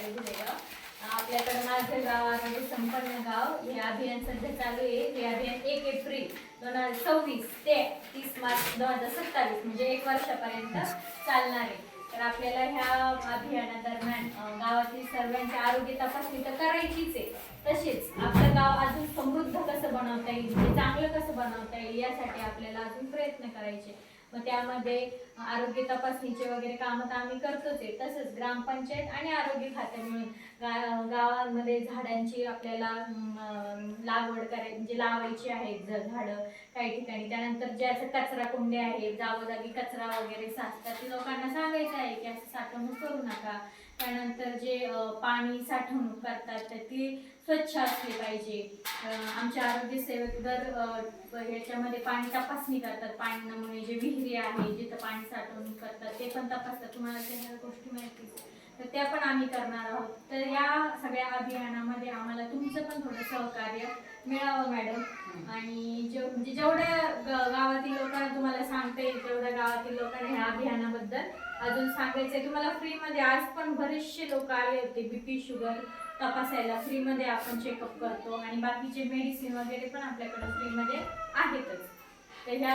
तालुका घोडेगाव. आपल्याकडे माझं गाव आरोग्य संपन्न गाव हे अभियान सध्या चालू आहे. हे अभियान 1 एप्रिल 2026 ते 30 मार्च 2027 म्हणजे 1 वर्षापर्यंत चालणार आहे. तर आपल्याला ह्या अभियानादरम्यान गावातील सर्वांची आरोग्य तपासणी तर करायचीच आहे. तसेच आपलं गाव अजून समृद्ध कसं बनवता येईल, चांगलं कसं बनवता येईल यासाठी आपल्याला अजून प्रयत्न करायचे. मग त्यामध्ये आरोग्य तपासणीचे वगैरे कामं तर आम्ही करतोच आहे. तसंच ग्रामपंचायत आणि आरोग्य खाते मिळून गावांमध्ये झाडांची आपल्याला लागवड म्हणजे लावायची आहेत झाडं काही ठिकाणी. त्यानंतर ज्याचं कचरा कुंडे आहे, जागोजागी कचरा वगैरे साचतात, लोकांना सांगायचं आहे की असं साठवणूक करू नका. त्यानंतर जे पाणी साठवणूक करतात तर ती स्वच्छ असली पाहिजे. आमचे आरोग्य सेवक दर ह्याच्यामध्ये पाणी तपासणी करतात. पाणी नमुने जे विहिरी आहे जिथं पाणी साठवणूक करतात ते पण तपासतात. तुम्हाला त्या गोष्टी माहिती तर त्या पण आम्ही करणार आहोत. तर या सगळ्या अभियानामध्ये आम्हाला तुमचं पण थोडं सहकार्य मिळावं मॅडम. आणि म्हणजे जेवढ्या गावातील लोकांना तुम्हाला सांगता येईल तेवढ्या गावातील लोकांना ह्या अभियानाबद्दल अजून सांगायचंय. तुम्हाला फ्रीमध्ये आज पण बरेचसे लोक आले होते BP शुगर तपासायला. फ्रीमध्ये आपण चेकअप करतो आणि बाकीचे मेडिसिन वगैरे पण आपल्याकडे फ्रीमध्ये आहेतच. तर ह्या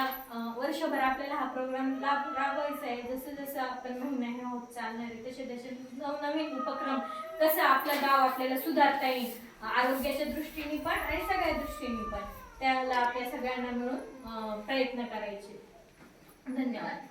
वर्षभर आपल्याला हा प्रोग्राम राबवायचा आहे. जसं जसं आपण महिना होत चालणार आहे तसे तसे नवनवीन उपक्रम कसं आपलं गाव आपल्याला सुधारता येईल आरोग्याच्या दृष्टीने पण आणि सगळ्या दृष्टीने पण त्याला आपल्या सगळ्यांना मिळून प्रयत्न करायचे. धन्यवाद.